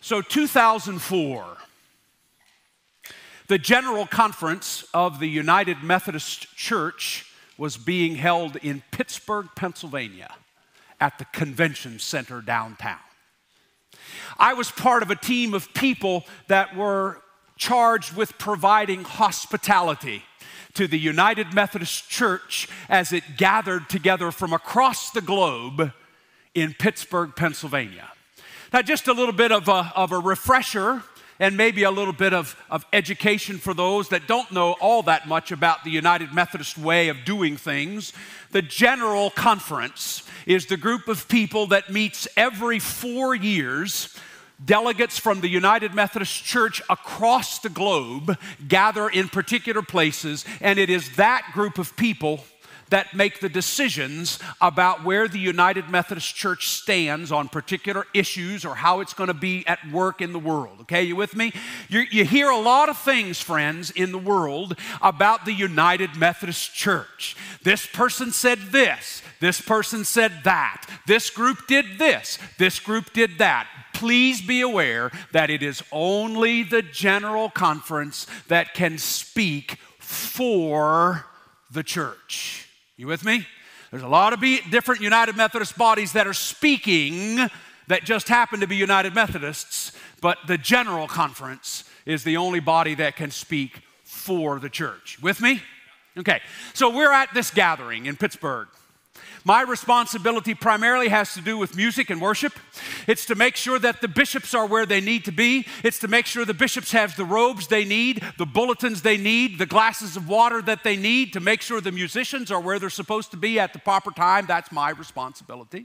So 2004, the General Conference of the United Methodist Church was being held in Pittsburgh, Pennsylvania, at the Convention Center downtown. I was part of a team of people that were charged with providing hospitality to the United Methodist Church as it gathered together from across the globe in Pittsburgh, Pennsylvania. Now, just a little bit of a refresher and maybe a little bit of education for those that don't know all that much about the United Methodist way of doing things. The General Conference is the group of people that meets every 4 years. Delegates from the United Methodist Church across the globe gather in particular places, and it is that group of people that make the decisions about where the United Methodist Church stands on particular issues or how it's going to be at work in the world. Okay, you with me? You hear a lot of things, friends, in the world about the United Methodist Church. This person said this. This person said that. This group did this. This group did that. Please be aware that it is only the General Conference that can speak for the church. You with me? There's a lot of different United Methodist bodies that are speaking that just happen to be United Methodists, but the General Conference is the only body that can speak for the church. With me? Okay, so we're at this gathering in Pittsburgh. My responsibility primarily has to do with music and worship. It's to make sure that the bishops are where they need to be. It's to make sure the bishops have the robes they need, the bulletins they need, the glasses of water that they need, to make sure the musicians are where they're supposed to be at the proper time. That's my responsibility.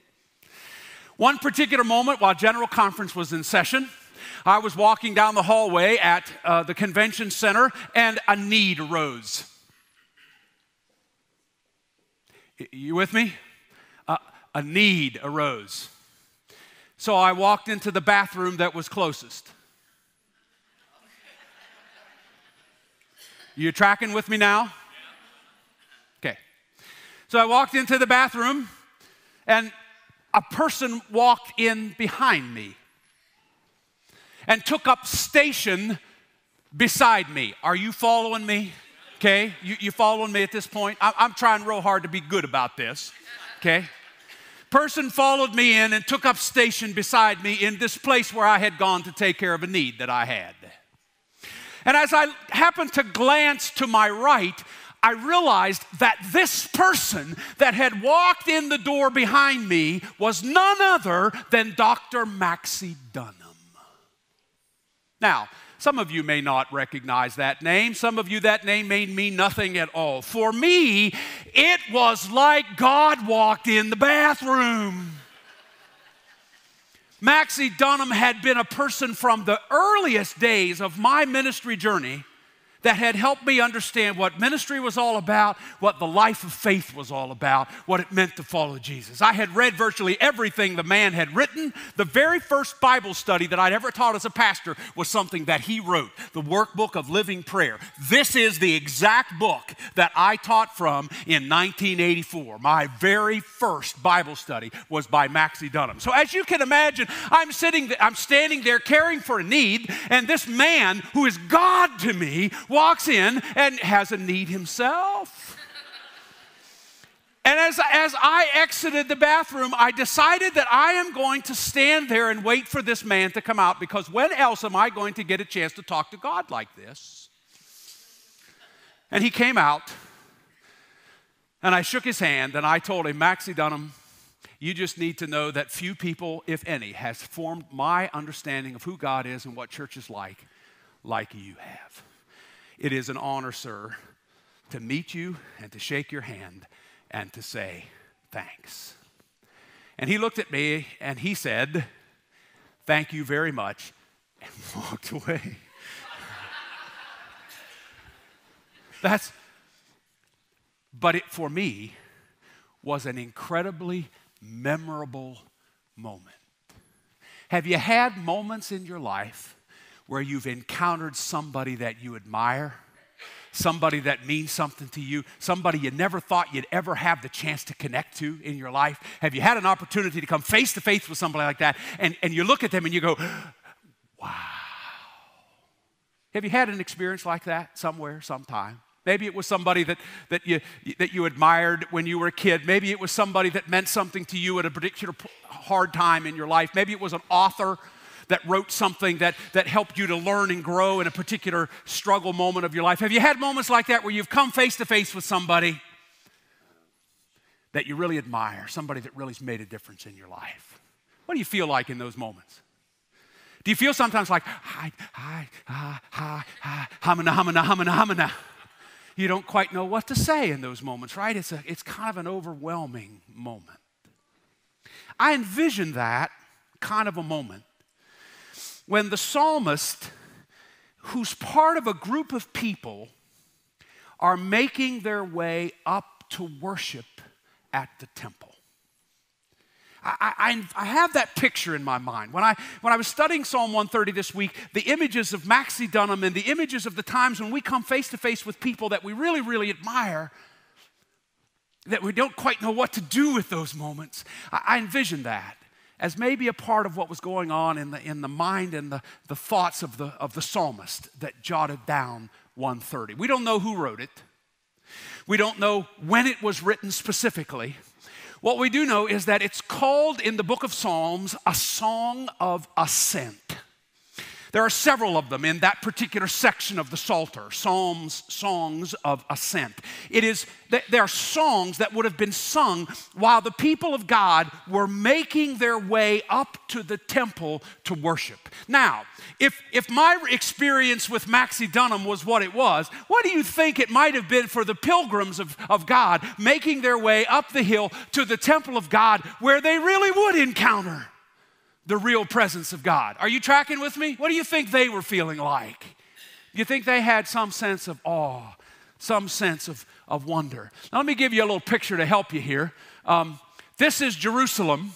One particular moment while General Conference was in session, I was walking down the hallway at the convention center, and a need arose. You with me? A need arose. So I walked into the bathroom that was closest. You tracking with me now? Okay. So I walked into the bathroom, and a person walked in behind me and took up station beside me. Are you following me? Okay, you following me at this point? I'm trying real hard to be good about this, okay? Person followed me in and took up station beside me in this place where I had gone to take care of a need that I had. And as I happened to glance to my right, I realized that this person that had walked in the door behind me was none other than Dr. Maxie Dunham. Now, some of you may not recognize that name. Some of you, that name may mean nothing at all. For me, it was like God walked in the bathroom. Maxie Dunham had been a person from the earliest days of my ministry journey that had helped me understand what ministry was all about, what the life of faith was all about, what it meant to follow Jesus. I had read virtually everything the man had written. The very first Bible study that I'd ever taught as a pastor was something that he wrote, the Workbook of Living Prayer. This is the exact book that I taught from in 1984. My very first Bible study was by Maxie Dunham. So as you can imagine, I'm standing there caring for a need, and this man who is God to me walks in and has a need himself. And as I exited the bathroom, I decided that I am going to stand there and wait for this man to come out, because when else am I going to get a chance to talk to God like this? And he came out, and I shook his hand, and I told him, Maxie Dunham, you just need to know that few people, if any, has formed my understanding of who God is and what church is like you have. It is an honor, sir, to meet you and to shake your hand and to say thanks. And he looked at me and he said, thank you very much, and walked away. But it, for me, was an incredibly memorable moment. Have you had moments in your life where you've encountered somebody that you admire, somebody that means something to you, somebody you never thought you'd ever have the chance to connect to in your life? Have you had an opportunity to come face to face with somebody like that, and you look at them and you go, Wow. Have you had an experience like that somewhere, sometime? Maybe it was somebody that you admired when you were a kid. Maybe it was somebody that meant something to you at a particular hard time in your life. Maybe it was an author that wrote something that helped you to learn and grow in a particular struggle moment of your life. Have you had moments like that where you've come face to face with somebody that you really admire, somebody that really's made a difference in your life? What do you feel like in those moments? Do you feel sometimes like, hamana? You don't quite know what to say in those moments, right? It's kind of an overwhelming moment. I envision that kind of a moment when the psalmist, who's part of a group of people, are making their way up to worship at the temple. I have that picture in my mind. When I was studying Psalm 130 this week, the images of Maxie Dunham and the images of the times when we come face to face with people that we really, really admire, that we don't quite know what to do with those moments, I envision that as maybe a part of what was going on in the mind and the thoughts of the psalmist that jotted down 130. We don't know who wrote it. We don't know when it was written specifically. What we do know is that it's called in the book of Psalms a song of ascent. There are several of them in that particular section of the Psalter, Psalms, songs of ascent. There are songs that would have been sung while the people of God were making their way up to the temple to worship. Now, if my experience with Maxie Dunham was what it was, what do you think it might have been for the pilgrims of God making their way up the hill to the temple of God where they really would encounter the real presence of God? Are you tracking with me? What do you think they were feeling like? You think they had some sense of awe, some sense of wonder? Now, let me give you a little picture to help you here. This is Jerusalem.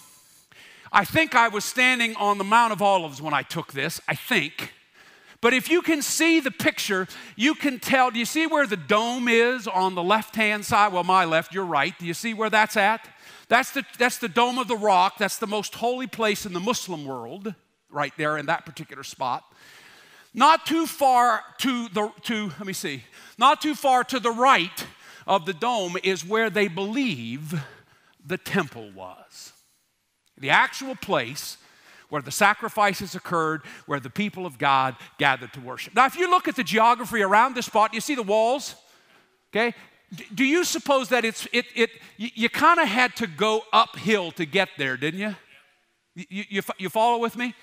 I think I was standing on the Mount of Olives when I took this, I think. But if you can see the picture, you can tell. Do you see where the dome is on the left-hand side? Well, my left, your right. Do you see where that's at? That's the Dome of the Rock. That's the most holy place in the Muslim world, right there in that particular spot. Not too far to the right of the dome is where they believe the temple was. The actual place where the sacrifices occurred, where the people of God gathered to worship. Now, if you look at the geography around this spot, you see the walls, okay? Do you suppose that you kind of had to go uphill to get there, didn't you? You follow with me?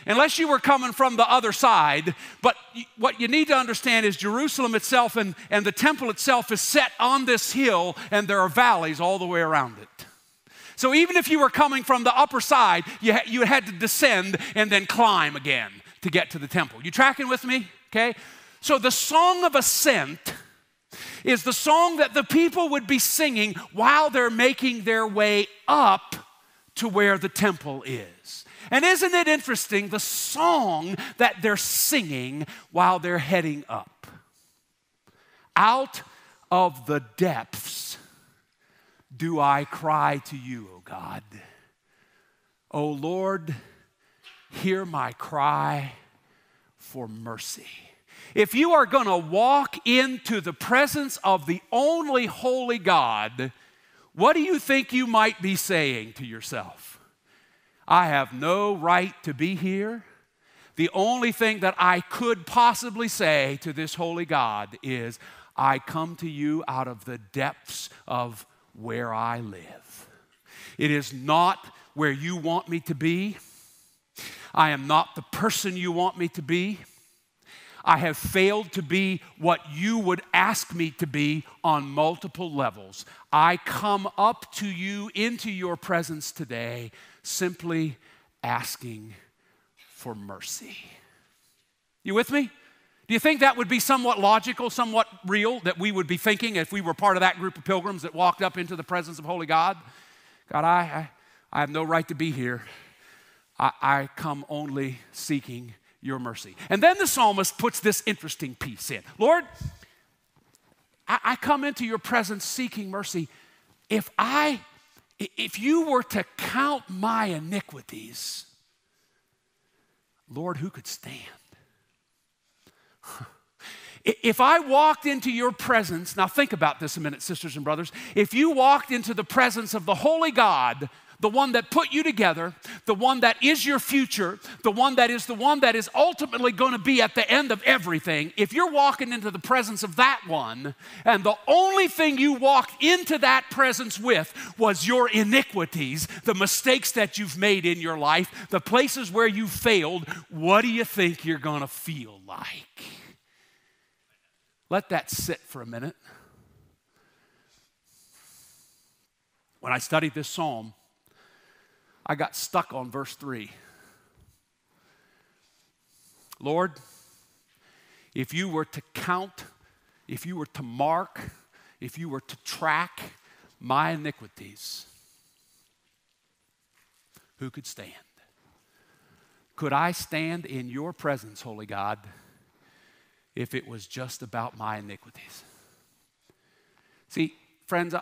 Unless you were coming from the other side, but what you need to understand is Jerusalem itself and the temple itself is set on this hill, and there are valleys all the way around it. So even if you were coming from the upper side, you had to descend and then climb again to get to the temple. You tracking with me? Okay? So the Song of Ascent is the song that the people would be singing while they're making their way up to where the temple is. And isn't it interesting, the song that they're singing while they're heading up? Out of the depths do I cry to you, O God. O Lord, hear my cry for mercy. If you are going to walk into the presence of the only holy God, what do you think you might be saying to yourself? I have no right to be here. The only thing that I could possibly say to this holy God is, I come to you out of the depths of where I live. It is not where you want me to be. I am not the person you want me to be. I have failed to be what you would ask me to be on multiple levels. I come up to you into your presence today simply asking for mercy. You with me? Do you think that would be somewhat logical, somewhat real, that we would be thinking if we were part of that group of pilgrims that walked up into the presence of holy God? God, I have no right to be here. I come only seeking your mercy. And then the psalmist puts this interesting piece in. Lord, I come into your presence seeking mercy. If you were to count my iniquities, Lord, who could stand? If I walked into your presence, now think about this a minute, sisters and brothers. If you walked into the presence of the holy God, the one that put you together, the one that is your future, the one that is ultimately going to be at the end of everything, if you're walking into the presence of that one, and the only thing you walked into that presence with was your iniquities, the mistakes that you've made in your life, the places where you failed, what do you think you're going to feel like? Let that sit for a minute. When I studied this psalm, I got stuck on verse 3. Lord, if you were to count, if you were to mark, if you were to track my iniquities, who could stand? Could I stand in your presence, holy God, if it was just about my iniquities? See, friends,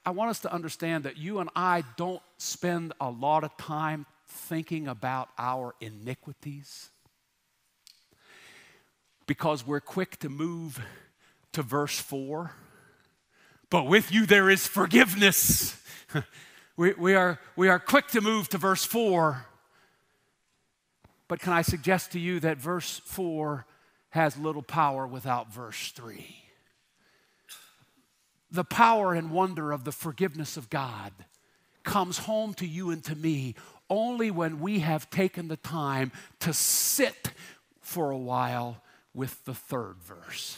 I want us to understand that you and I don't spend a lot of time thinking about our iniquities because we're quick to move to verse 4. But with you there is forgiveness. We are quick to move to verse 4. But can I suggest to you that verse 4 has little power without verse 3? The power and wonder of the forgiveness of God comes home to you and to me only when we have taken the time to sit for a while with the third verse.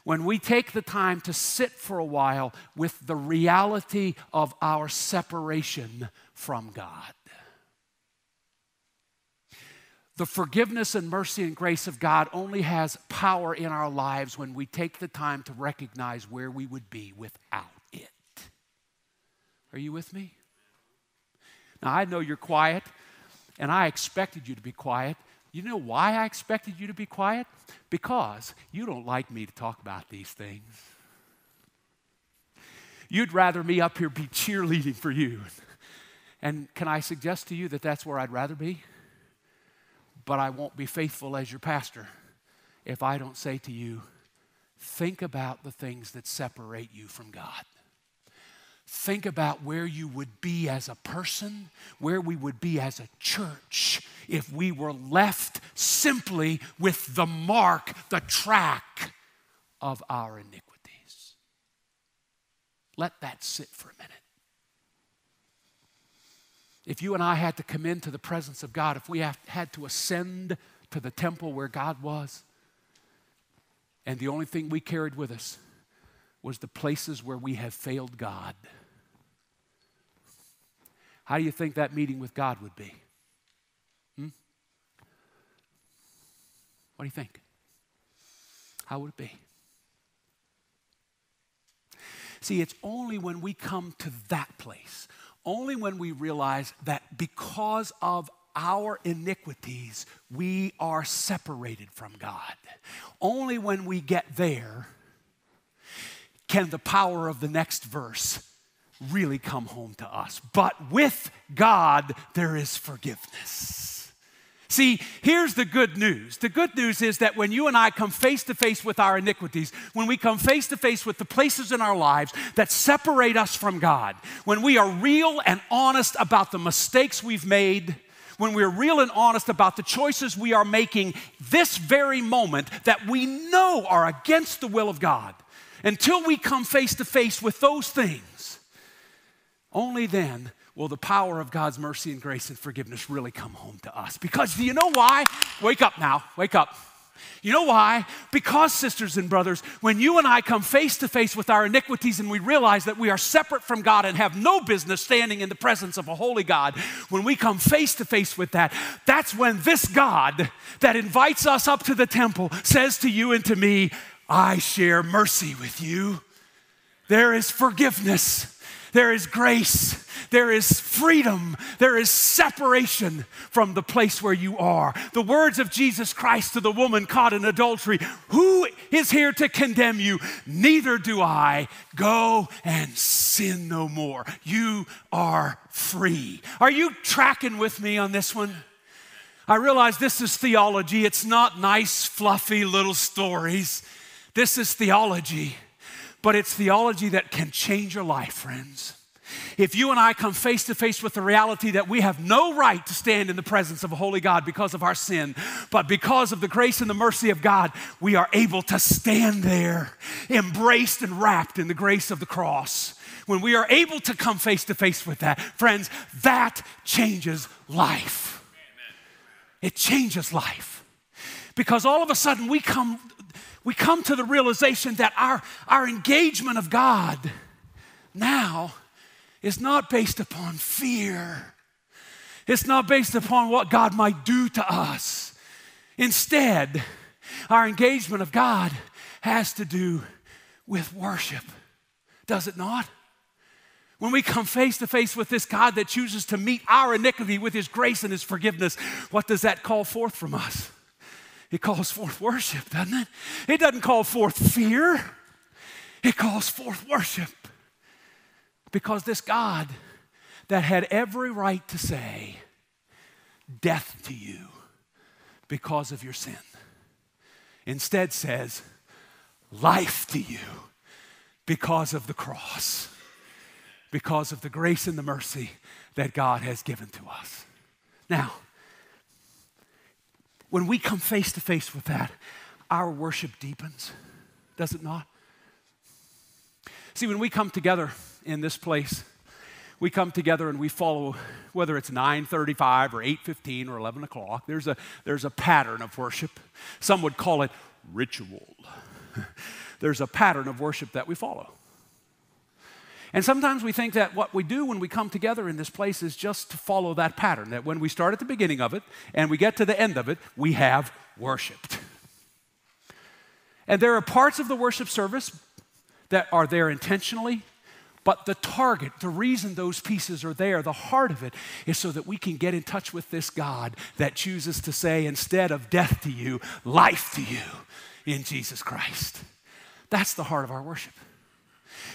When we take the time to sit for a while with the reality of our separation from God. The forgiveness and mercy and grace of God only has power in our lives when we take the time to recognize where we would be without it. Are you with me? Now, I know you're quiet, and I expected you to be quiet. You know why I expected you to be quiet? Because you don't like me to talk about these things. You'd rather me up here be cheerleading for you. And can I suggest to you that that's where I'd rather be? But I won't be faithful as your pastor if I don't say to you, think about the things that separate you from God. Think about where you would be as a person, where we would be as a church if we were left simply with the mark, the track of our iniquities. Let that sit for a minute. If you and I had to come into the presence of God, if we had to ascend to the temple where God was, and the only thing we carried with us was the places where we have failed God, how do you think that meeting with God would be? What do you think? How would it be? See, it's only when we come to that place, only when we realize that because of our iniquities, we are separated from God. Only when we get there can the power of the next verse really come home to us. But with God, there is forgiveness. See, here's the good news. The good news is that when you and I come face to face with our iniquities, when we come face to face with the places in our lives that separate us from God, when we are real and honest about the mistakes we've made, when we're real and honest about the choices we are making this very moment that we know are against the will of God, until we come face to face with those things, only then will the power of God's mercy and grace and forgiveness really come home to us. Because do you know why? Wake up now, wake up. You know why? Because, sisters and brothers, when you and I come face to face with our iniquities and we realize that we are separate from God and have no business standing in the presence of a holy God, when we come face to face with that, that's when this God that invites us up to the temple says to you and to me, I share mercy with you. There is forgiveness. There is grace, there is freedom, there is separation from the place where you are. The words of Jesus Christ to the woman caught in adultery, who is here to condemn you? Neither do I. Go and sin no more. You are free. Are you tracking with me on this one? I realize this is theology. It's not nice, fluffy little stories. This is theology, but it's theology that can change your life, friends. If you and I come face to face with the reality that we have no right to stand in the presence of a holy God because of our sin, but because of the grace and the mercy of God, we are able to stand there, embraced and wrapped in the grace of the cross. When we are able to come face to face with that, friends, that changes life. It changes life. Because all of a sudden we come to the realization that our engagement of God now is not based upon fear. It's not based upon what God might do to us. Instead, our engagement of God has to do with worship. Does it not? When we come face to face with this God that chooses to meet our iniquity with His grace and His forgiveness, what does that call forth from us? It calls forth worship, doesn't it? It doesn't call forth fear. It calls forth worship. Because this God that had every right to say death to you because of your sin instead says life to you because of the cross, because of the grace and the mercy that God has given to us. Now, when we come face to face with that, our worship deepens, does it not? See, when we come together in this place, we come together and we follow, whether it's 9:35 or 8:15 or 11 o'clock, there's a pattern of worship. Some would call it ritual. There's a pattern of worship that we follow. And sometimes we think that what we do when we come together in this place is just to follow that pattern, that when we start at the beginning of it and we get to the end of it, we have worshiped. And there are parts of the worship service that are there intentionally, but the target, the reason those pieces are there, the heart of it, is so that we can get in touch with this God that chooses to say, instead of death to you, life to you in Jesus Christ. That's the heart of our worship.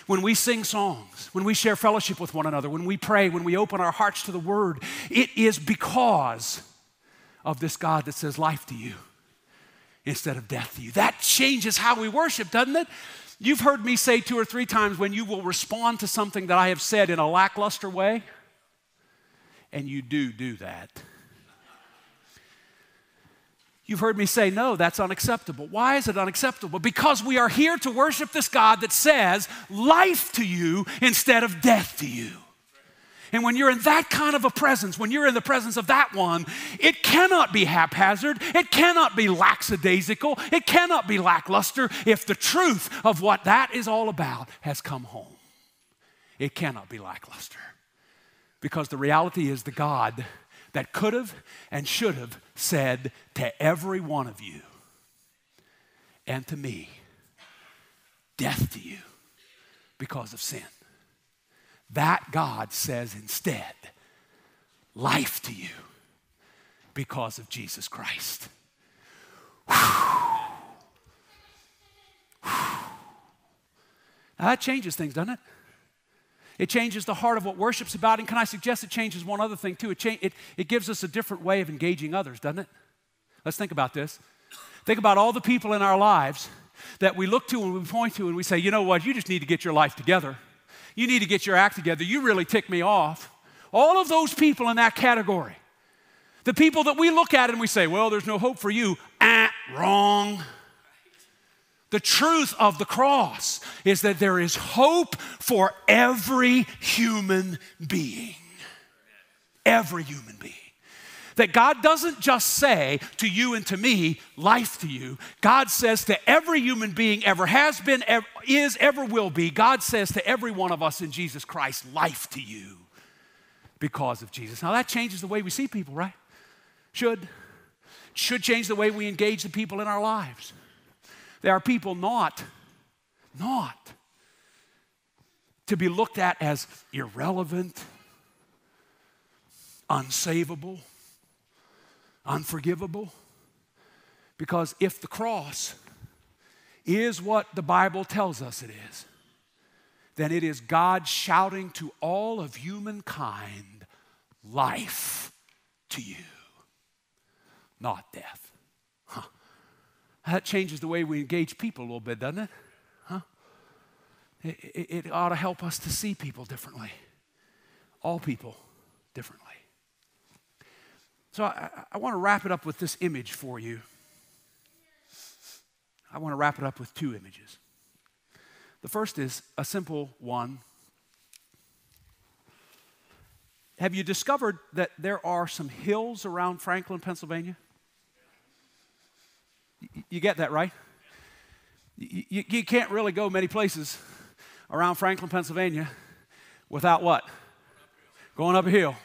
When we sing songs, when we share fellowship with one another, when we pray, when we open our hearts to the Word, it is because of this God that says life to you instead of death to you. That changes how we worship, doesn't it? You've heard me say 2 or 3 times when you will respond to something that I have said in a lackluster way, and you do that. You've heard me say, no, that's unacceptable. Why is it unacceptable? Because we are here to worship this God that says life to you instead of death to you. And when you're in that kind of a presence, when you're in the presence of that one, it cannot be haphazard. It cannot be lackadaisical. It cannot be lackluster if the truth of what that is all about has come home. It cannot be lackluster. Because the reality is the God that could have and should have said to every one of you and to me, death to you because of sin. That God says instead, life to you because of Jesus Christ. Whew. Whew. Now that changes things, doesn't it? It changes the heart of what worship's about, and can I suggest it changes one other thing too? It gives us a different way of engaging others, doesn't it? Let's think about this. Think about all the people in our lives that we look to and we point to and we say, you know what, you just need to get your life together. You need to get your act together. You really tick me off. All of those people in that category, the people that we look at and we say, well, there's no hope for you. Wrong. The truth of the cross is that there is hope for every human being. Every human being. That God doesn't just say to you and to me, life to you. God says to every human being, ever has been, ever is, ever will be, God says to every one of us in Jesus Christ, life to you because of Jesus. Now that changes the way we see people, right? Should change the way we engage the people in our lives. There are people not to be looked at as irrelevant, unsavable, unforgivable. Because if the cross is what the Bible tells us it is, then it is God shouting to all of humankind, life to you. not death. That changes the way we engage people a little bit, doesn't it? It ought to help us to see people differently. All people differently. So I want to wrap it up with this image for you. I want to wrap it up with two images. The first is a simple one. Have you discovered that there are some hills around Franklin, Pennsylvania? You get that, right? You can't really go many places around Franklin, Pennsylvania without what? Going up a hill,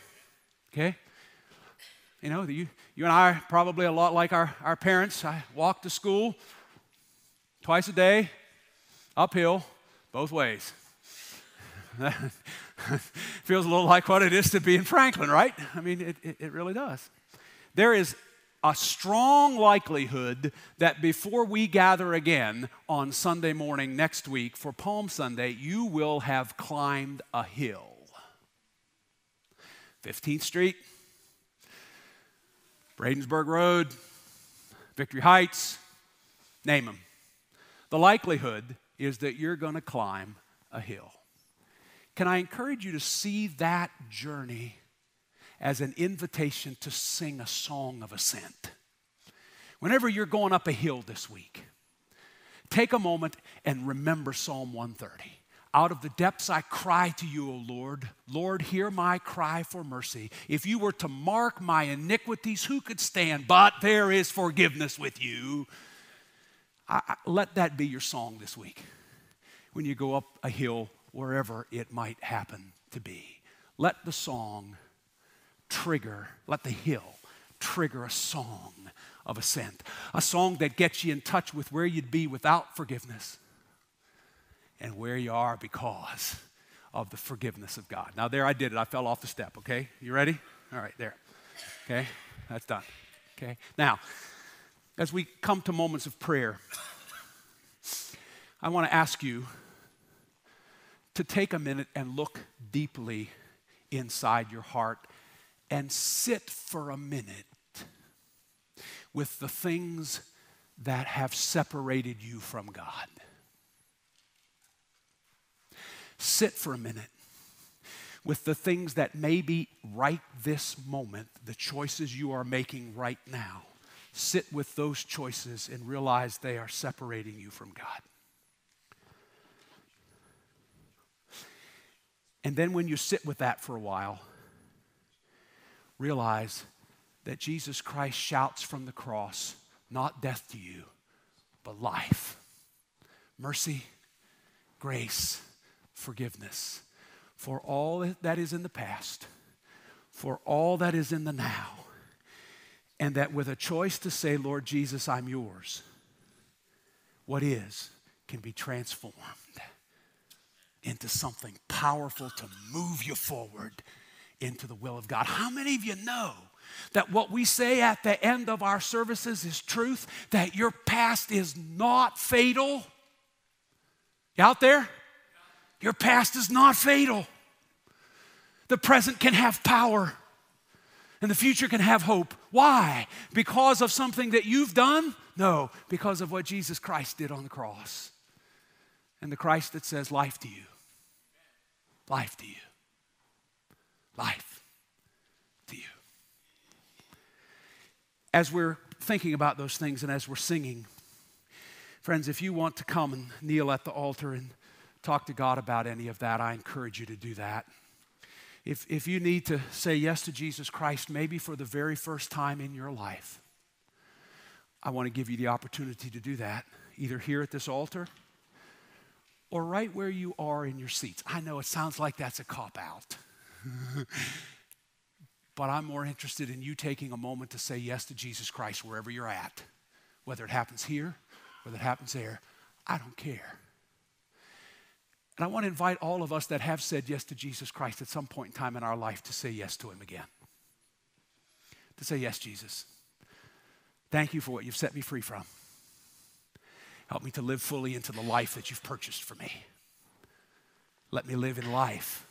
okay? You know, you and I are probably a lot like our parents. I walk to school twice a day, uphill, both ways. Feels a little like what it is to be in Franklin, right? I mean, it really does. There is a strong likelihood that before we gather again on Sunday morning next week for Palm Sunday, you will have climbed a hill. 15th Street, Bradensburg Road, Victory Heights, name them. The likelihood is that you're going to climb a hill. Can I encourage you to see that journey as an invitation to sing a song of ascent? Whenever you're going up a hill this week, take a moment and remember Psalm 130. Out of the depths I cry to you, O Lord. Lord, hear my cry for mercy. If you were to mark my iniquities, who could stand? But there is forgiveness with you. Let that be your song this week when you go up a hill, wherever it might happen to be. Let the hill trigger a song of ascent, a song that gets you in touch with where you'd be without forgiveness and where you are because of the forgiveness of God. Now there I did it. I fell off the step, okay? You ready? All right, there. Okay, that's done. Okay, now, as we come to moments of prayer, I want to ask you to take a minute and look deeply inside your heart and sit for a minute with the things that have separated you from God. Sit for a minute with the things that maybe right this moment, the choices you are making right now, sit with those choices and realize they are separating you from God. And then when you sit with that for a while, realize that Jesus Christ shouts from the cross, not death to you, but life, mercy, grace, forgiveness for all that is in the past, for all that is in the now, and that with a choice to say, Lord Jesus, I'm yours, what is can be transformed into something powerful to move you forward into the will of God. How many of you know that what we say at the end of our services is truth, that your past is not fatal? You out there? Your past is not fatal. The present can have power, and the future can have hope. Why? Because of something that you've done? No, because of what Jesus Christ did on the cross. And the Christ that says life to you. Life to you. Life to you. As we're thinking about those things and as we're singing, friends, if you want to come and kneel at the altar and talk to God about any of that, I encourage you to do that. If you need to say yes to Jesus Christ, maybe for the very first time in your life, I want to give you the opportunity to do that, either here at this altar or right where you are in your seats. I know it sounds like that's a cop-out, but I'm more interested in you taking a moment to say yes to Jesus Christ wherever you're at, whether it happens here, whether it happens there. I don't care. And I want to invite all of us that have said yes to Jesus Christ at some point in time in our life to say yes to him again. To say, yes, Jesus. Thank you for what you've set me free from. Help me to live fully into the life that you've purchased for me. Let me live in life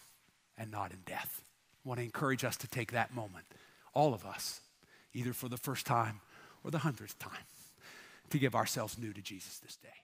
and not in death. I want to encourage us to take that moment, all of us, either for the first time or the 100th time to give ourselves new to Jesus this day.